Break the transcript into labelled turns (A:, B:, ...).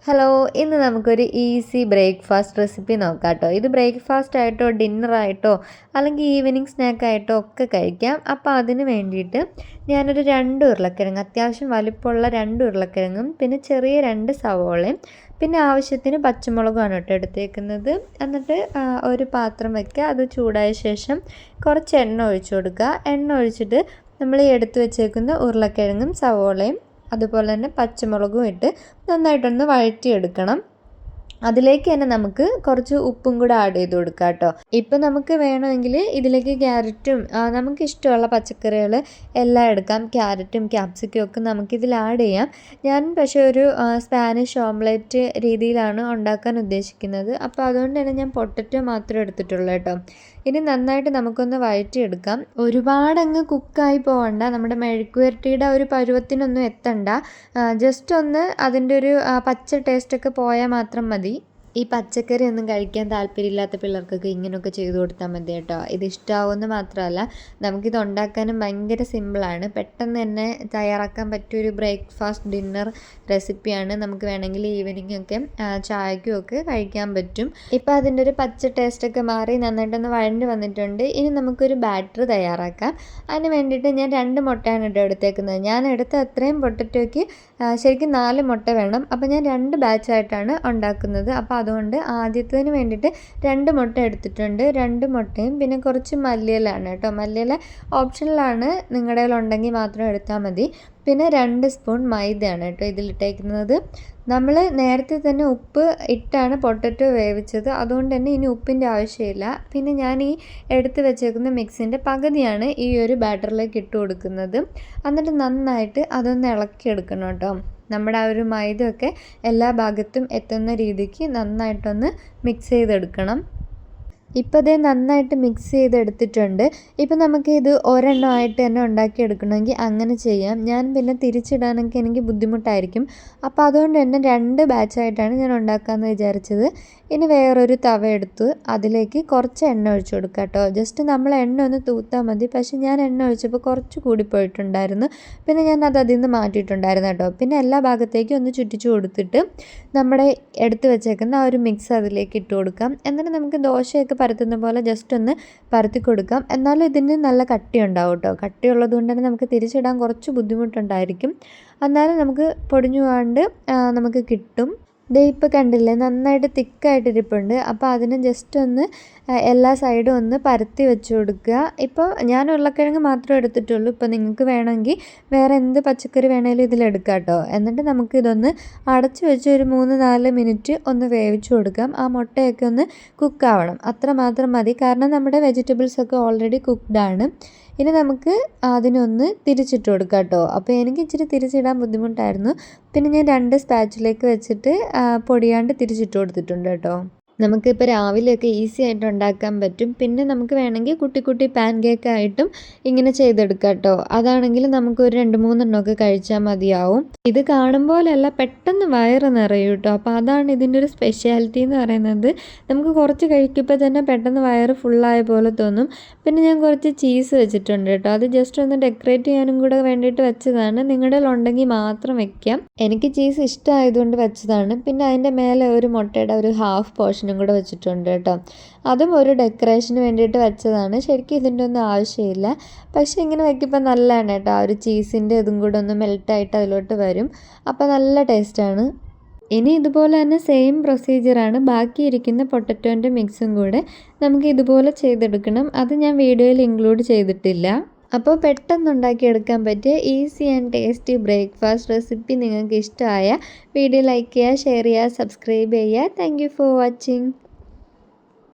A: Hello, ഇന്ന് നമുക്കൊരു easy breakfast recipe നോക്കാം കേട്ടോ. ഇത് ബ്രേക്ക്ഫാസ്റ്റ് ആയിട്ടോ ഡിന്നറായിട്ടോ അല്ലെങ്കിൽ ഈവനിങ് സ്നാക്കായിട്ടോ ഒക്കെ കഴിക്കാം. അപ്പോൾ അതിന് വേണ്ടിയിട്ട് ഞാനൊരു 2 ഉരുളക്കിഴങ്ങ്, അത്യാവശ്യം വലിപ്പമുള്ള 2 ഉരുളക്കിഴങ്ങും പിന്നെ ചെറിയ 2 സവോളയും പിന്നെ ആവശ്യത്തിന് പച്ചമുളകുമാണ് കേട്ടോ എടുത്തേക്കുന്നത്. എന്നിട്ട് ഒരു പാത്രം വയ്ക്കുക, അത് ചൂടായ ശേഷം കുറച്ച് എണ്ണ ഒഴിച്ചു കൊടുക്കുക. എണ്ണ ഒഴിച്ചിട്ട് നമ്മൾ ഈ എടുത്തു വെച്ചേക്കുന്ന ഉരുളക്കിഴങ്ങും സവോളയും അതുപോലെ തന്നെ പച്ചമുളകും ഇട്ട് നന്നായിട്ടൊന്ന് വഴറ്റിയെടുക്കണം. അതിലേക്ക് തന്നെ നമുക്ക് കുറച്ച് ഉപ്പും കൂടെ ആഡ് ചെയ്ത് കൊടുക്കാം കേട്ടോ. ഇപ്പം നമുക്ക് വേണമെങ്കിൽ ഇതിലേക്ക് ക്യാരറ്റും നമുക്കിഷ്ടമുള്ള പച്ചക്കറികൾ എല്ലാം എടുക്കാം. ക്യാരറ്റും ക്യാപ്സിക്കും ഒക്കെ നമുക്കിതിൽ ആഡ് ചെയ്യാം. ഞാൻ പക്ഷേ ഒരു സ്പാനിഷ് ഓംലെറ്റ് രീതിയിലാണ് ഉണ്ടാക്കാൻ ഉദ്ദേശിക്കുന്നത്. അപ്പോൾ അതുകൊണ്ട് തന്നെ ഞാൻ പൊട്ടറ്റോ മാത്രമേ എടുത്തിട്ടുള്ളൂ കേട്ടോ. ഇനി നന്നായിട്ട് നമുക്കൊന്ന് വഴറ്റിയെടുക്കാം. ഒരുപാടങ്ങ് കുക്കായി പോകണ്ട, നമ്മുടെ മെഴുക്കുവരട്ടിയുടെ ഒരു പരുവത്തിനൊന്നും എത്തണ്ട. ജസ്റ്റ് ഒന്ന് അതിൻ്റെ ഒരു പച്ച ടേസ്റ്റൊക്കെ പോയാൽ മാത്രം മതി. ഈ പച്ചക്കറി ഒന്നും കഴിക്കാൻ താല്പര്യമില്ലാത്ത പിള്ളേർക്കൊക്കെ ഇങ്ങനെയൊക്കെ ചെയ്ത് കൊടുത്താൽ മതി കേട്ടോ. ഇത് ഇഷ്ടമാവുമെന്ന് മാത്രമല്ല, നമുക്കിത് ഉണ്ടാക്കാനും ഭയങ്കര സിമ്പിളാണ്. പെട്ടെന്ന് തന്നെ തയ്യാറാക്കാൻ പറ്റിയൊരു ബ്രേക്ക്ഫാസ്റ്റ് ഡിന്നർ റെസിപ്പിയാണ്. നമുക്ക് വേണമെങ്കിൽ ഈവനിങ് ഒക്കെ ചായക്കും ഒക്കെ കഴിക്കാൻ പറ്റും. ഇപ്പം അതിൻ്റെ ഒരു പച്ച ടേസ്റ്റൊക്കെ മാറി നന്നായിട്ടൊന്ന് വഴണ്ട് വന്നിട്ടുണ്ട്. ഇനി നമുക്കൊരു ബാറ്റർ തയ്യാറാക്കാം. അതിന് വേണ്ടിയിട്ട് ഞാൻ 2 മുട്ടയാണ് കേട്ടോ എടുത്തേക്കുന്നത്. ഞാൻ എടുത്ത അത്രയും പൊട്ടറ്റോയ്ക്ക് ശരിക്കും 4 മുട്ട വേണം. അപ്പോൾ ഞാൻ 2 ബാച്ചായിട്ടാണ് ഉണ്ടാക്കുന്നത്. അപ്പോൾ അതുകൊണ്ട് ആദ്യത്തതിന് വേണ്ടിയിട്ട് 2 മുട്ട എടുത്തിട്ടുണ്ട്. 2 മുട്ടയും പിന്നെ കുറച്ച് മല്ലിയിലാണ് കേട്ടോ. മല്ലിയില ഓപ്ഷണലാണ്, നിങ്ങളുടെ കയ്യിൽ ഉണ്ടെങ്കിൽ മാത്രം എടുത്താൽ മതി. പിന്നെ 2 സ്പൂൺ മൈദയാണ് കേട്ടോ ഇതിലിട്ടേക്കുന്നത്. നമ്മൾ നേരത്തെ തന്നെ ഉപ്പ് ഇട്ടാണ് പൊട്ടറ്റോ വേവിച്ചത്, അതുകൊണ്ട് തന്നെ ഇനി ഉപ്പിൻ്റെ ആവശ്യമില്ല. പിന്നെ ഞാൻ ഈ എടുത്ത് വെച്ചേക്കുന്ന മിക്സിൻ്റെ പകുതിയാണ് ഈ ഒരു ബാറ്ററിലേക്ക് ഇട്ട് കൊടുക്കുന്നത്. എന്നിട്ട് നന്നായിട്ട് അതൊന്ന് ഇളക്കിയെടുക്കണം കേട്ടോ. നമ്മുടെ ആ ഒരു മൈദയൊക്കെ എല്ലാ ഭാഗത്തും എത്തുന്ന രീതിക്ക് നന്നായിട്ടൊന്ന് മിക്സ് ചെയ്തെടുക്കണം. ഇപ്പോൾ ഇത് നന്നായിട്ട് മിക്സ് ചെയ്തെടുത്തിട്ടുണ്ട്. ഇപ്പോൾ നമുക്ക് ഇത് ഒരെണ്ണമായിട്ട് തന്നെ ഉണ്ടാക്കിയെടുക്കണമെങ്കിൽ അങ്ങനെ ചെയ്യാം. ഞാൻ പിന്നെ തിരിച്ചിടാനൊക്കെ എനിക്ക് ബുദ്ധിമുട്ടായിരിക്കും. അപ്പോൾ അതുകൊണ്ട് തന്നെ 2 ബാച്ചായിട്ടാണ് ഞാൻ ഉണ്ടാക്കാമെന്ന് വിചാരിച്ചത്. ഇനി വേറൊരു തവ എടുത്ത് അതിലേക്ക് കുറച്ച് എണ്ണ ഒഴിച്ചു കൊടുക്കുക കേട്ടോ. ജസ്റ്റ് നമ്മൾ എണ്ണ ഒന്ന് തൂത്താൽ മതി. പക്ഷേ ഞാൻ എണ്ണ ഒഴിച്ചപ്പോൾ കുറച്ച് കൂടിപ്പോയിട്ടുണ്ടായിരുന്നു. പിന്നെ ഞാൻ അത് അതിൽ നിന്ന് മാറ്റിയിട്ടുണ്ടായിരുന്നു കേട്ടോ. പിന്നെ എല്ലാ ഭാഗത്തേക്കും ഒന്ന് ചുറ്റിച്ചു കൊടുത്തിട്ട് നമ്മുടെ എടുത്ത് വെച്ചേക്കുന്ന ആ ഒരു മിക്സ് അതിലേക്ക് ഇട്ട് കൊടുക്കാം. എന്നിട്ട് നമുക്ക് ദോശയൊക്കെ പരത്തുന്ന പോലെ ജസ്റ്റ് ഒന്ന് പരത്തി കൊടുക്കാം. എന്നാലും ഇതിന് നല്ല കട്ടി ഉണ്ടാവും കേട്ടോ. കട്ടിയുള്ളത് കൊണ്ട് തന്നെ നമുക്ക് തിരിച്ചിടാൻ കുറച്ച് ബുദ്ധിമുട്ടുണ്ടായിരിക്കും. എന്നാലും നമുക്ക് പൊടിഞ്ഞു പോകാണ്ട് നമുക്ക് കിട്ടും. ദേ ഇപ്പോൾ കണ്ടില്ലേ, നന്നായിട്ട് തിക്കായിട്ടിരിപ്പുണ്ട്. അപ്പോൾ അതിന് ജസ്റ്റ് ഒന്ന് എല്ലാ സൈഡും ഒന്ന് പരത്തി വെച്ച് കൊടുക്കുക. ഇപ്പോൾ ഞാൻ ഉരുളക്കിഴങ്ങ് മാത്രമേ എടുത്തിട്ടുള്ളൂ. ഇപ്പോൾ നിങ്ങൾക്ക് വേണമെങ്കിൽ വേറെ എന്ത് പച്ചക്കറി വേണമെങ്കിലും ഇതിലെടുക്കാം കേട്ടോ. എന്നിട്ട് നമുക്കിതൊന്ന് അടച്ചു വെച്ച് ഒരു 3-4 മിനിറ്റ് ഒന്ന് വേവിച്ച് കൊടുക്കാം. ആ മുട്ടയൊക്കെ ഒന്ന് കുക്കാവണം, അത്ര മാത്രം മതി. കാരണം നമ്മുടെ വെജിറ്റബിൾസൊക്കെ ഓൾറെഡി കുക്ക്ഡാണ്. ഇനി നമുക്ക് അതിനൊന്ന് തിരിച്ചിട്ട് കൊടുക്കാം കേട്ടോ. അപ്പോൾ എനിക്ക് ഇച്ചിരി തിരിച്ചിടാൻ ബുദ്ധിമുട്ടായിരുന്നു. പിന്നെ ഞാൻ 2 സ്പാച്ചിലേക്ക് വെച്ചിട്ട് പൊടിയാണ്ട് തിരിച്ചിട്ട് കൊടുത്തിട്ടുണ്ട് കേട്ടോ. നമുക്കിപ്പോൾ രാവിലെയൊക്കെ ഈസി ആയിട്ട് ഉണ്ടാക്കാൻ പറ്റും. പിന്നെ നമുക്ക് വേണമെങ്കിൽ കുട്ടി കുട്ടി പാൻ കേക്കായിട്ടും ഇങ്ങനെ ചെയ്തെടുക്കാം കേട്ടോ. അതാണെങ്കിൽ നമുക്ക് ഒരു 2-3 എണ്ണമൊക്കെ കഴിച്ചാൽ മതിയാവും. ഇത് കാണുമ്പോഴല്ല, പെട്ടെന്ന് വയറ് നിറയും കേട്ടോ. അപ്പോൾ അതാണ് ഇതിൻ്റെ ഒരു സ്പെഷ്യാലിറ്റി എന്ന് പറയുന്നത്. നമുക്ക് കുറച്ച് കഴിക്കുമ്പോൾ തന്നെ പെട്ടെന്ന് വയറ് ഫുള്ളായ പോലെ തോന്നും. പിന്നെ ഞാൻ കുറച്ച് ചീസ് വെച്ചിട്ടുണ്ട് കേട്ടോ. അത് ജസ്റ്റ് ഒന്ന് ഡെക്കറേറ്റ് ചെയ്യാനും കൂടെ വേണ്ടിയിട്ട് വെച്ചതാണ്. നിങ്ങളുടെ ഉണ്ടെങ്കിൽ മാത്രം വെക്കാം. എനിക്ക് ചീസ് ഇഷ്ടമായതുകൊണ്ട് വെച്ചതാണ്. പിന്നെ അതിൻ്റെ മേലെ ഒരു മുട്ടയുടെ ഒരു ഹാഫ് പോർഷൻ കൂടെ വെച്ചിട്ടുണ്ട് കേട്ടോ. അതും ഒരു ഡെക്കറേഷന് വേണ്ടിയിട്ട് വെച്ചതാണ്. ശരിക്കും ഇതിൻ്റെ ഒന്നും ആവശ്യമില്ല. പക്ഷേ ഇങ്ങനെ വയ്ക്കുമ്പോൾ നല്ലതാണ് കേട്ടോ. ആ ഒരു ചീസിൻ്റെ ഇതും കൂടെ ഒന്ന് മെൽട്ടായിട്ട് അതിലോട്ട് വരും. അപ്പോൾ നല്ല ടേസ്റ്റാണ്. ഇനി ഇതുപോലെ തന്നെ സെയിം പ്രൊസീജിയറാണ്. ബാക്കിയിരിക്കുന്ന പൊട്ടറ്റോൻ്റെ മിക്സും കൂടെ നമുക്ക് ഇതുപോലെ ചെയ്തെടുക്കണം. അത് ഞാൻ വീഡിയോയിൽ ഇൻക്ലൂഡ് ചെയ്തിട്ടില്ല. അപ്പോൾ പെട്ടെന്ന് ഉണ്ടാക്കിയെടുക്കാൻ പറ്റിയ easy and tasty breakfast recipe നിങ്ങൾക്ക് ഇഷ്ടമായ വീഡിയോ ലൈക്ക് ചെയ്യുക, ഷെയർ ചെയ്യുക, സബ്സ്ക്രൈബ് ചെയ്യുക. Thank you for watching.